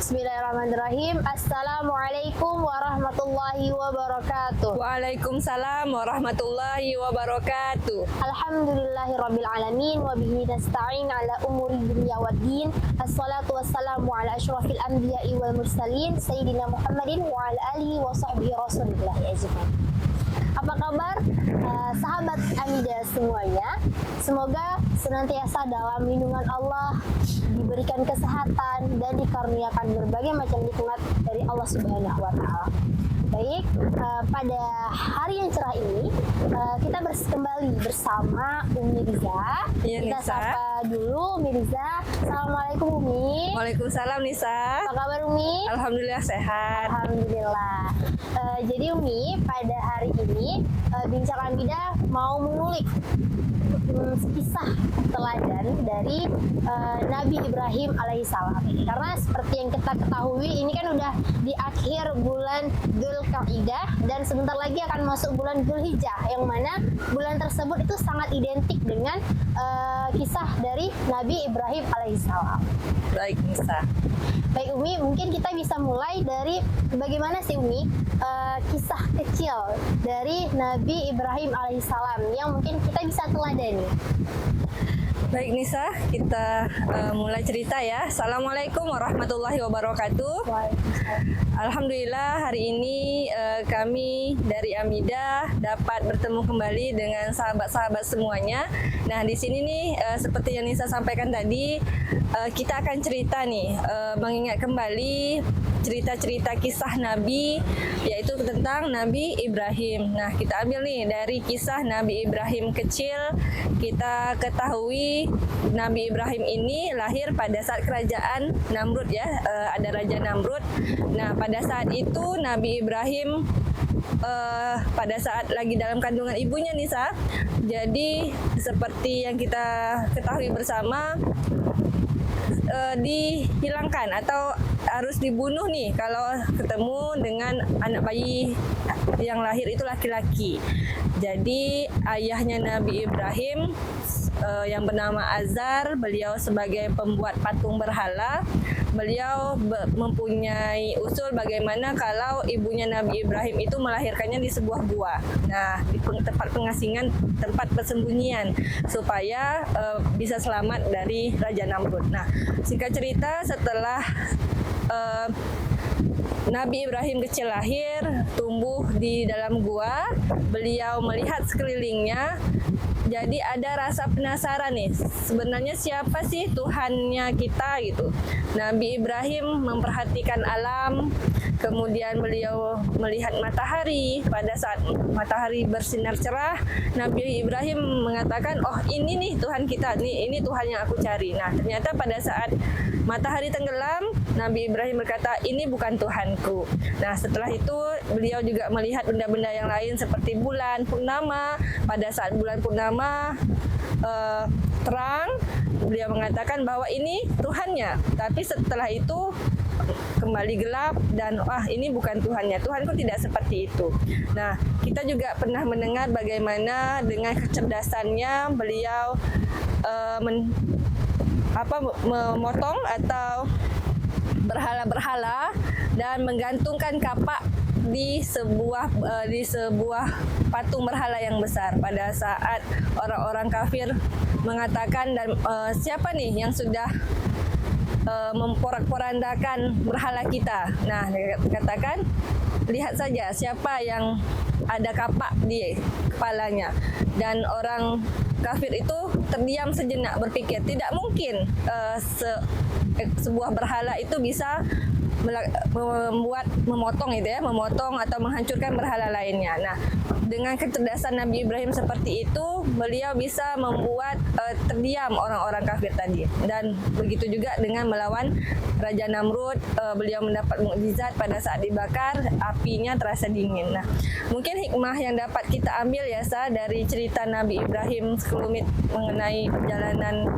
Bismillahirrahmanirrahim. Assalamualaikum warahmatullahi wabarakatuh. Waalaikumsalam warahmatullahi wabarakatuh. Alhamdulillahirabbil alamin wa bihi nasta'in ala umuri dunya waddin. Assalatu wassalamu ala asyrafil anbiya'i wal mursalin sayyidina Muhammadin wa ala alihi wa sahbihi rasulillah ajmain. Apa kabar sahabat Amida semuanya? Semoga senantiasa dalam lindungan Allah, diberikan kesehatan dan dikaruniakan berbagai macam nikmat dari Allah Subhanahu wa taala. Baik, pada hari yang cerah ini kita kembali bersama Umi Riza. Iya, Kita Nisa. sapa dulu Umi Riza. Assalamualaikum Umi. Waalaikumsalam Nisa. Apa kabar Umi? Alhamdulillah sehat. Alhamdulillah. Jadi Umi, pada hari ini Bincang Amida mau mengulik kisah teladan dari Nabi Ibrahim alaihissalam. Karena seperti yang kita ketahui, ini kan udah di akhir bulan Dzulqa'dah dan sebentar lagi akan masuk bulan Dzulhijjah, yang mana bulan tersebut itu sangat identik dengan kisah dari Nabi Ibrahim alaihissalam. Baik Nisa. Baik Umi, mungkin kita bisa mulai dari bagaimana sih Umi kisah kecil dari Nabi Ibrahim alaihissalam yang mungkin kita bisa teladani. Baik Nisa, kita mulai cerita ya. Assalamualaikum warahmatullahi wabarakatuh. Alhamdulillah hari ini kami dari Amida dapat bertemu kembali dengan sahabat-sahabat semuanya. Nah di sini nih seperti yang Nisa sampaikan tadi, kita akan cerita nih mengingat kembali cerita-cerita kisah Nabi, yaitu tentang Nabi Ibrahim. Nah kita ambil nih dari kisah Nabi Ibrahim kecil. Kita ketahui Nabi Ibrahim ini lahir pada saat kerajaan Namrud ya, ada Raja Namrud. Nah pada saat itu Nabi Ibrahim pada saat lagi dalam kandungan ibunya Nisa. Jadi seperti yang kita ketahui bersama, dihilangkan atau harus dibunuh nih kalau ketemu dengan anak bayi yang lahir itu laki-laki. Jadi ayahnya Nabi Ibrahim yang bernama Azar, beliau sebagai pembuat patung berhala. Beliau mempunyai usul bagaimana kalau ibunya Nabi Ibrahim itu melahirkannya di sebuah gua. Nah, di tempat pengasingan, tempat persembunyian supaya bisa selamat dari Raja Namrud. Nah, singkat cerita setelah Nabi Ibrahim kecil lahir, tumbuh di dalam gua, beliau melihat sekelilingnya. Jadi ada rasa penasaran nih, sebenarnya siapa sih Tuhannya kita gitu. Nabi Ibrahim memperhatikan alam, kemudian beliau melihat matahari. Pada saat matahari bersinar cerah, Nabi Ibrahim mengatakan, oh ini nih Tuhan kita, ini Tuhan yang aku cari. Nah ternyata pada saat matahari tenggelam, Nabi Ibrahim berkata, ini bukan Tuhanku. Nah setelah itu beliau juga melihat benda-benda yang lain seperti bulan purnama. Pada saat bulan purnama terang, beliau mengatakan bahwa ini Tuhannya. Tapi setelah itu kembali gelap dan ini bukan Tuhannya. Tuhanku tidak seperti itu. Nah kita juga pernah mendengar bagaimana dengan kecerdasannya beliau memotong atau berhala-berhala dan menggantungkan kapak di sebuah patung berhala yang besar. Pada saat orang-orang kafir mengatakan dan siapa nih yang sudah memporak-porandakan berhala kita. Nah, dikatakan lihat saja siapa yang ada kapak di kepalanya. Dan orang kafir itu terdiam sejenak berpikir tidak mungkin sebuah berhala itu bisa memotong atau menghancurkan berhala lainnya. Nah, dengan kecerdasan Nabi Ibrahim seperti itu, beliau bisa membuat terdiam orang-orang kafir tadi. Dan begitu juga dengan melawan Raja Namrud, beliau mendapat mukjizat pada saat dibakar, apinya terasa dingin. Nah, mungkin hikmah yang dapat kita ambil ya dari cerita Nabi Ibrahim sekelumit mengenai perjalanan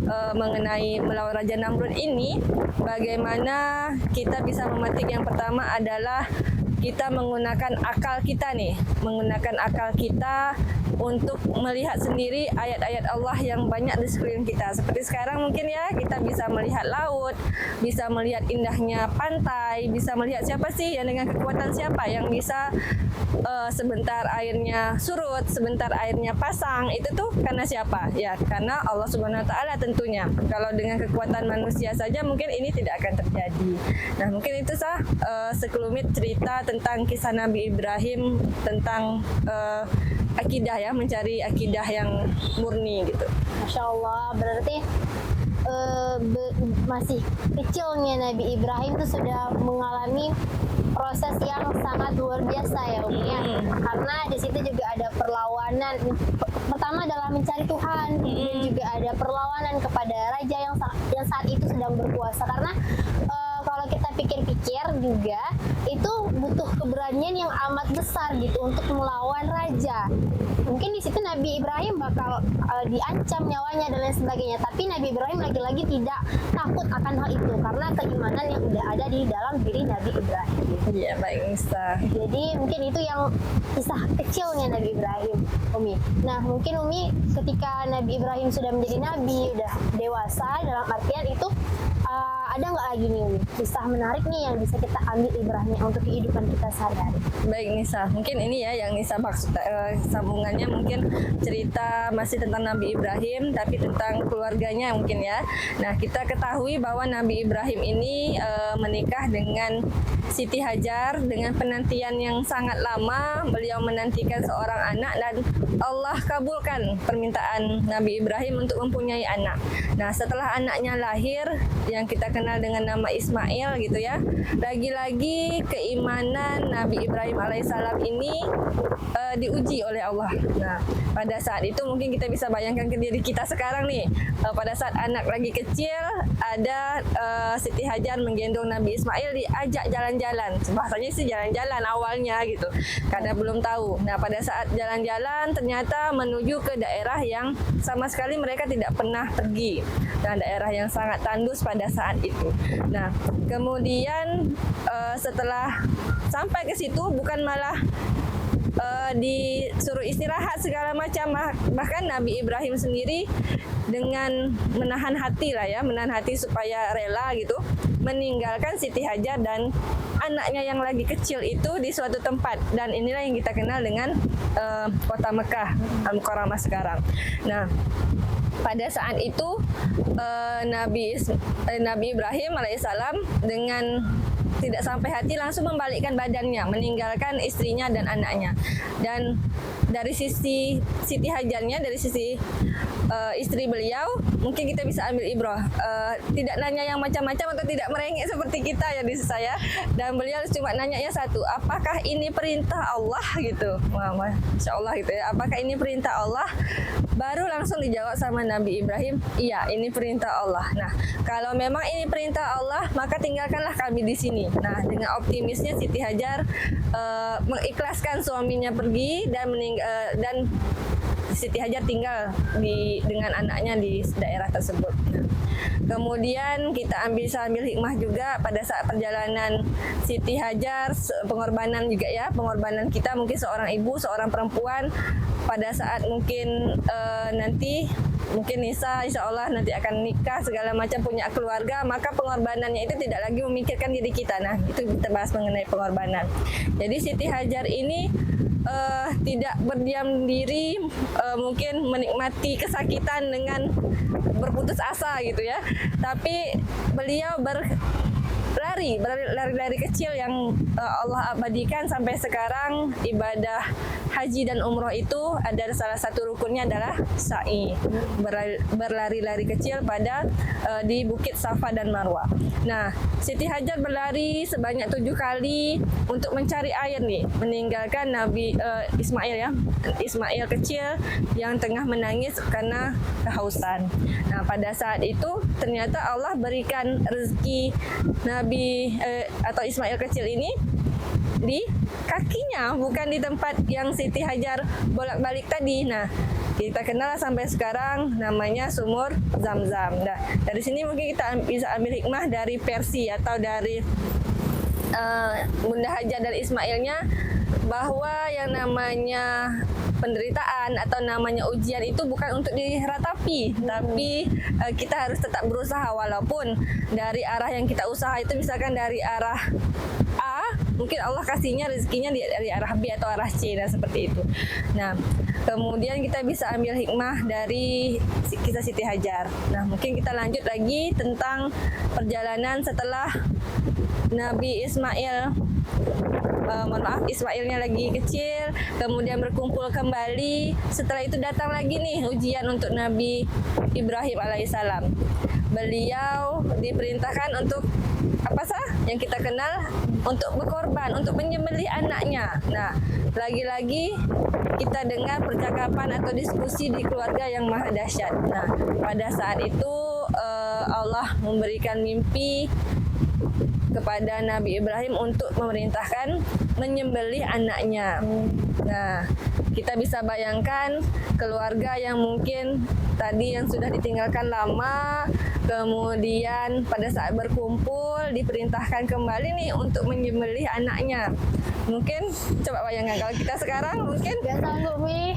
mengenai melawan Raja Namrud ini, bagaimana kita bisa memetik yang pertama adalah kita menggunakan akal kita nih, menggunakan akal kita untuk melihat sendiri ayat-ayat Allah yang banyak di sekeliling kita. Seperti sekarang mungkin ya, kita bisa melihat laut, bisa melihat indahnya pantai, bisa melihat siapa sih yang dengan kekuatan siapa yang bisa sebentar airnya surut, sebentar airnya pasang. Itu tuh karena siapa? Ya, karena Allah Subhanahu wa taala tentunya. Kalau dengan kekuatan manusia saja mungkin ini tidak akan terjadi. Nah, mungkin itu sekelumit cerita tentang kisah Nabi Ibrahim tentang akidah ya, mencari akidah yang murni gitu. Masya Allah, berarti masih kecilnya Nabi Ibrahim itu sudah mengalami proses yang sangat luar biasa ya Umi ya. Karena di situ juga ada perlawanan. Pertama adalah mencari Tuhan, dan juga ada perlawanan kepada raja yang saat itu sedang berkuasa. Karena kalau kita pikir-pikir juga itu butuh keberanian yang amat besar gitu untuk melawan raja. Mungkin di situ Nabi Ibrahim bakal diancam nyawanya dan lain sebagainya. Tapi Nabi Ibrahim lagi-lagi tidak takut akan hal itu karena keimanan yang udah ada di dalam diri Nabi Ibrahim. Iya, baik Nisa. Jadi mungkin itu yang kisah kecilnya Nabi Ibrahim, Umi. Nah, mungkin Umi ketika Nabi Ibrahim sudah menjadi nabi, udah dewasa dalam artian itu ada nggak lagi nih Umi kisah menarik nih yang bisa kita ambil ibrahnya untuk kehidupan kita sehari-hari? Baik Nisa, mungkin ini ya yang Nisa maksud, sambungannya mungkin cerita masih tentang Nabi Ibrahim tapi tentang keluarganya mungkin ya. Nah, kita ketahui bahwa Nabi Ibrahim ini menikah dengan Siti Hajar dengan penantian yang sangat lama. Beliau menantikan seorang anak dan Allah kabulkan permintaan Nabi Ibrahim untuk mempunyai anak. Nah, setelah anaknya lahir yang kita kenal dengan nama Ismail gitu ya, lagi-lagi keimanan Nabi Ibrahim alaihissalam ini diuji oleh Allah. Nah, pada saat itu mungkin kita bisa bayangkan ke diri kita sekarang nih, pada saat anak lagi kecil ada Siti Hajar menggendong Nabi Ismail diajak jalan-jalan. Bahasanya sih jalan-jalan awalnya gitu, karena belum tahu. Nah, pada saat jalan-jalan ternyata menuju ke daerah yang sama sekali mereka tidak pernah pergi, dan daerah yang sangat tandus pada saat itu. Nah, kemudian setelah sampai ke situ bukan malah disuruh istirahat segala macam, bahkan Nabi Ibrahim sendiri dengan menahan hati lah ya, menahan hati supaya rela gitu meninggalkan Siti Hajar dan anaknya yang lagi kecil itu di suatu tempat, dan inilah yang kita kenal dengan kota Mekah Al-Mukarramah sekarang. Nah, pada saat itu Nabi Ibrahim alaihissalam dengan tidak sampai hati langsung membalikkan badannya, meninggalkan istrinya dan anaknya. Dan dari sisi Siti Hajarnya, dari sisi istri beliau, mungkin kita bisa ambil ibrah. Tidak nanya yang macam-macam atau tidak merengek seperti kita ya di saya. Dan beliau cuma nanya ya satu, apakah ini perintah Allah gitu? Wah, Masya Allah gitu ya. Apakah ini perintah Allah? Baru langsung dijawab sama Nabi Ibrahim, iya ini perintah Allah. Nah, kalau memang ini perintah Allah, maka tinggalkanlah kami di sini. Nah, dengan optimisnya Siti Hajar mengikhlaskan suaminya pergi dan Siti Hajar tinggal dengan anaknya di daerah tersebut. Nah, kemudian kita sambil hikmah juga pada saat perjalanan Siti Hajar, pengorbanan juga ya, pengorbanan kita mungkin seorang ibu, seorang perempuan pada saat mungkin nanti mungkin Nisa insya Allah nanti akan nikah segala macam, punya keluarga, maka pengorbanannya itu tidak lagi memikirkan diri kita. Nah, itu kita bahas mengenai pengorbanan. Jadi Siti Hajar ini tidak berdiam diri, mungkin menikmati kesakitan dengan berputus asa gitu ya, tapi beliau lari kecil yang Allah abadikan sampai sekarang. Ibadah haji dan umroh itu ada salah satu rukunnya adalah sa'i, berlari-lari kecil di Bukit Safa dan Marwah. Nah, Siti Hajar berlari sebanyak 7 kali untuk mencari air nih, meninggalkan Nabi Ismail ya, Ismail kecil yang tengah menangis karena kehausan. Nah, pada saat itu ternyata Allah berikan rezeki Nabi atau Ismail kecil ini di kakinya, bukan di tempat yang Siti Hajar bolak-balik tadi. Nah, kita kenal sampai sekarang namanya sumur Zam-Zam. Nah, dari sini mungkin kita bisa ambil hikmah dari versi atau dari Bunda Hajar dan Ismailnya, bahwa yang namanya penderitaan atau namanya ujian itu bukan untuk diratapi, tapi kita harus tetap berusaha walaupun dari arah yang kita usaha itu misalkan dari arah A, mungkin Allah kasihnya rezekinya dari arah B atau arah C, dan seperti itu. Nah, kemudian kita bisa ambil hikmah dari kisah Siti Hajar. Nah, mungkin kita lanjut lagi tentang perjalanan setelah Nabi Ismail, Ismailnya lagi kecil, kemudian berkumpul kembali. Setelah itu datang lagi nih ujian untuk Nabi Ibrahim alaihissalam. Beliau diperintahkan untuk apa sah yang kita kenal, untuk berkorban, untuk menyembelih anaknya. Nah, lagi-lagi kita dengar percakapan atau diskusi di keluarga yang maha dahsyat. Nah, pada saat itu Allah memberikan mimpi kepada Nabi Ibrahim untuk memerintahkan menyembelih anaknya. Nah, kita bisa bayangkan keluarga yang mungkin tadi yang sudah ditinggalkan lama, kemudian pada saat berkumpul diperintahkan kembali nih untuk menyembelih anaknya. Mungkin coba bayangkan kalau kita sekarang mungkin Gak sanggup nih.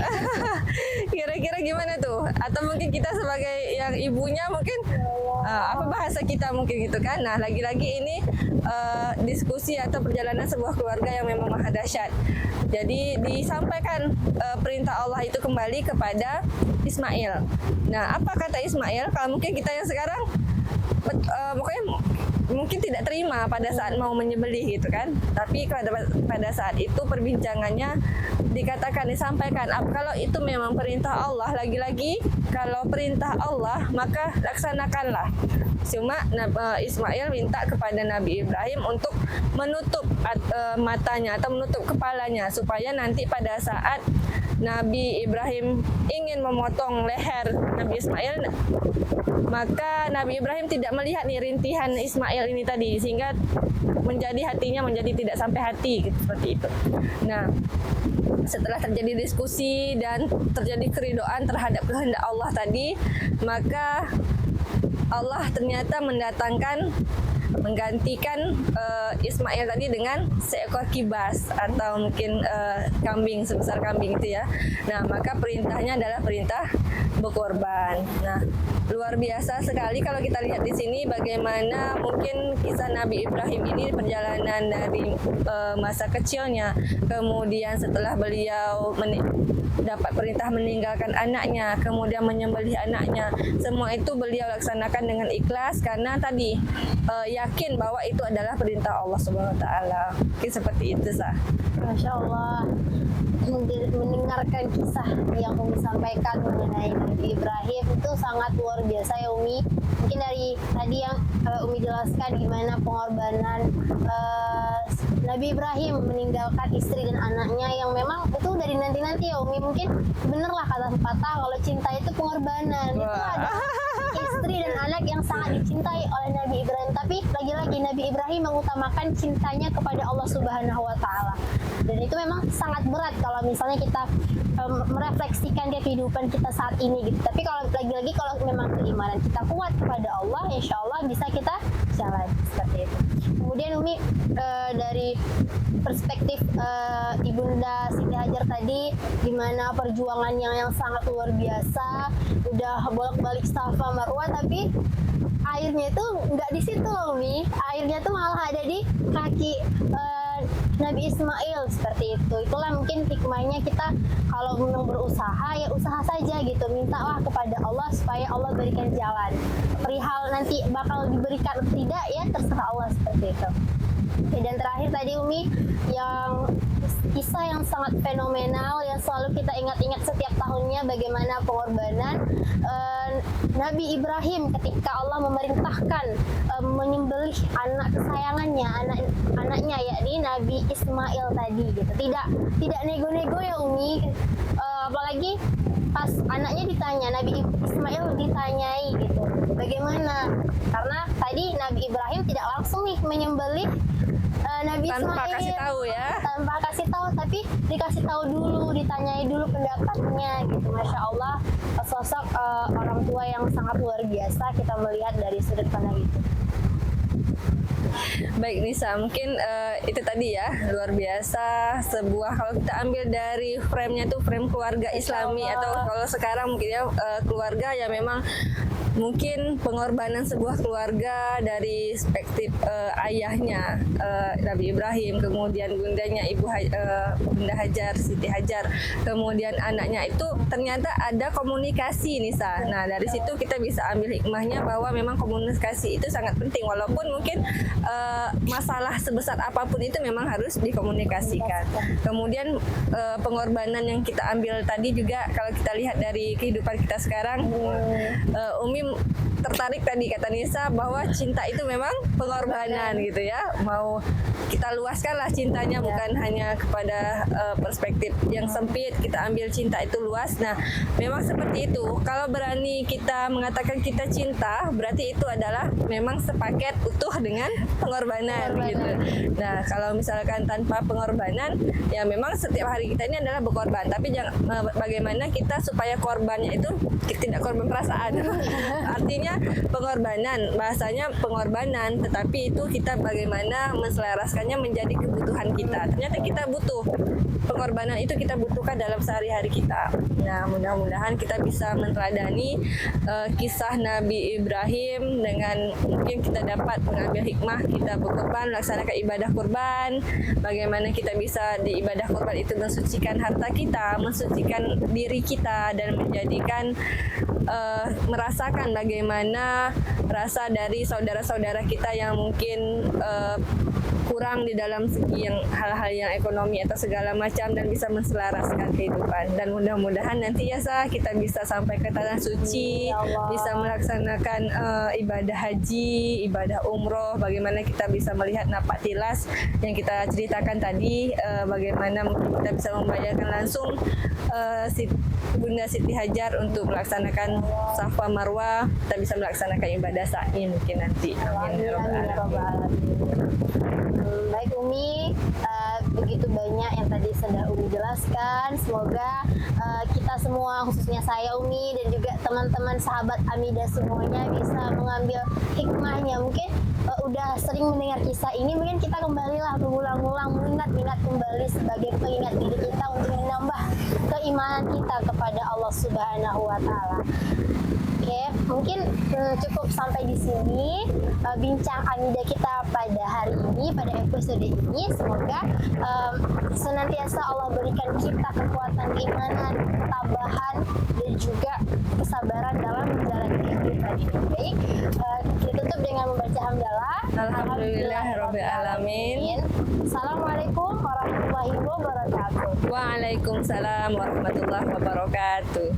kira-kira gimana tuh? Atau mungkin kita sebagai yang ibunya mungkin apa bahasa kita mungkin gitu kan. Nah, lagi-lagi ini diskusi atau perjalanan sebuah keluarga yang memang maha dahsyat. Jadi disampaikan perintah Allah itu kembali kepada Ismail. Nah, apa kata Ismail? Kalau mungkin kita yang sekarang pokoknya mungkin tidak terima pada saat mau menyembelih gitu kan. Tapi pada saat itu perbincangannya dikatakan, disampaikan, kalau itu memang perintah Allah, lagi-lagi kalau perintah Allah maka laksanakanlah. Cuma Ismail minta kepada Nabi Ibrahim untuk menutup matanya atau menutup kepalanya supaya nanti pada saat Nabi Ibrahim ingin memotong leher Nabi Ismail, maka Nabi Ibrahim tidak melihat nih rintihan Ismail ini tadi, sehingga menjadi hatinya menjadi tidak sampai hati gitu, seperti itu. Nah, setelah terjadi diskusi dan terjadi keridoan terhadap kehendak Allah tadi, maka Allah ternyata menggantikan Ismail tadi dengan seekor kibas atau mungkin kambing, sebesar kambing itu ya. Nah, maka perintahnya adalah perintah berkorban. Nah, luar biasa sekali kalau kita lihat di sini bagaimana mungkin kisah Nabi Ibrahim ini, perjalanan dari masa kecilnya, kemudian setelah beliau dapat perintah meninggalkan anaknya, kemudian menyembelih anaknya, semua itu beliau laksanakan dengan ikhlas karena tadi yakin bahwa itu adalah perintah Allah Subhanahu wa taala. Mungkin seperti itu sah. Masya Allah, mendengarkan kisah yang Umi sampaikan mengenai Nabi Ibrahim itu sangat luar biasa ya Umi. Mungkin dari tadi yang Umi jelaskan gimana pengorbanan Nabi Ibrahim meninggalkan istri dan anaknya yang memang itu dari nanti-nanti ya Umi. Mungkin bener lah kata pepatah kalau cinta itu pengorbanan. Itu ada istri dan anak yang sangat dicintai oleh Nabi Ibrahim. Tapi lagi-lagi Nabi Ibrahim mengutamakan cintanya kepada Allah Subhanahu wa taala. Dan itu memang sangat berat kalau misalnya kita merefleksikan dia kehidupan kita saat ini gitu. Tapi kalau lagi-lagi kalau memang keimanan kita kuat kepada Allah, insya Allah bisa kita jalan seperti itu. Kemudian Umi dari perspektif Ibunda Siti Hajar tadi, gimana perjuangannya yang sangat luar biasa, udah bolak-balik Safa Marwah, tapi airnya itu nggak di situ loh Umi. Airnya tuh malah ada di kaki Nabi Ismail seperti itu. Itulah mungkin hikmahnya kita kalau memang berusaha ya usaha saja gitu, mintalah kepada Allah supaya Allah berikan jalan. Perihal nanti bakal diberikan atau tidak ya terserah Allah seperti itu. Dan terakhir tadi Umi yang kisah yang sangat fenomenal yang selalu kita ingat-ingat setiap tahunnya, bagaimana pengorbanan Nabi Ibrahim ketika Allah memerintahkan menyembelih anak kesayangannya, anaknya yakni Nabi Ismail tadi gitu. Tidak nego-nego ya Umi. Apalagi pas anaknya ditanya, Nabi Ismail ditanyai gitu, bagaimana? Karena tadi Nabi Ibrahim tidak langsung nih menyembelih Nabi Tanpa Ismail, kasih tahu ya. Tanpa kasih tahu, tapi dikasih tahu dulu, ditanyai dulu pendapatnya gitu. Masya Allah, sosok orang tua yang sangat luar biasa kita melihat dari sudut pandang itu. Baik Nisa, mungkin itu tadi ya, luar biasa sebuah, kalau kita ambil dari frame-nya tuh frame keluarga Islami, atau kalau sekarang mungkin ya keluarga ya memang mungkin pengorbanan sebuah keluarga dari perspektif ayahnya Nabi Ibrahim, kemudian bundanya Bunda Hajar, Siti Hajar, kemudian anaknya itu ternyata ada komunikasi Nisa. Nah dari situ kita bisa ambil hikmahnya bahwa memang komunikasi itu sangat penting, walaupun mungkin masalah sebesar apapun itu memang harus dikomunikasikan. Kemudian pengorbanan yang kita ambil tadi juga kalau kita lihat dari kehidupan kita sekarang, Umi tertarik tadi kata Nisa bahwa cinta itu memang pengorbanan gitu ya. Mau kita luaskanlah cintanya, bukan hanya kepada perspektif yang sempit, kita ambil cinta itu luas. Nah, memang seperti itu. Kalau berani kita mengatakan kita cinta, berarti itu adalah memang sepaket utuh dengan pengorbanan gitu. Nah, kalau misalkan tanpa pengorbanan, ya memang setiap hari kita ini adalah berkorban. Tapi bagaimana kita supaya korbannya itu tidak korban perasaan. Artinya pengorbanan, bahasanya pengorbanan, tetapi itu kita bagaimana menselaraskannya menjadi kebutuhan kita. Ternyata kita butuh pengorbanan, itu kita butuhkan dalam sehari-hari kita. Nah, mudah-mudahan kita bisa meneladani kisah Nabi Ibrahim dengan mungkin kita dapat mengambil hikmah, kita berkorban, melaksanakan ibadah kurban. Bagaimana kita bisa di ibadah kurban itu mensucikan harta kita, mensucikan diri kita, dan menjadikan merasakan bagaimana rasa dari saudara-saudara kita yang mungkin kurang di dalam segi yang hal-hal yang ekonomi atau segala macam, dan bisa menselaraskan kehidupan. Dan mudah-mudahan nanti ya kita bisa sampai ke tanah suci, bisa melaksanakan ibadah haji, ibadah umroh, bagaimana kita bisa melihat napak tilas yang kita ceritakan tadi, bagaimana kita bisa membayarkan langsung Bunda Siti Hajar untuk melaksanakan Safa Marwah, kita bisa melaksanakan ibadah sa'i mungkin nanti. Amin ya rabbal alamin. Baik Umi, begitu banyak yang tadi sudah Umi jelaskan. Semoga kita semua, khususnya saya Umi dan juga teman-teman sahabat Amida semuanya bisa mengambil hikmahnya. Mungkin udah sering mendengar kisah ini, mungkin kita kembalilah berulang-ulang mengingat kembali sebagai pengingat diri kita untuk menambah keimanan kita kepada Allah Subhanahu wa Ta'ala. Oke, mungkin cukup sampai di sini bincang Amida kita pada hari ini, pada episode ini. Semoga senantiasa Allah berikan kita kekuatan keimanan, ketabahan, dan juga kesabaran dalam menjalani kehidupan ini. Baik, kita tutup dengan membaca hamdalah. Alhamdulillahirabbil alamin. Assalamualaikum warahmatullahi wabarakatuh. Waalaikumsalam warahmatullahi wabarakatuh.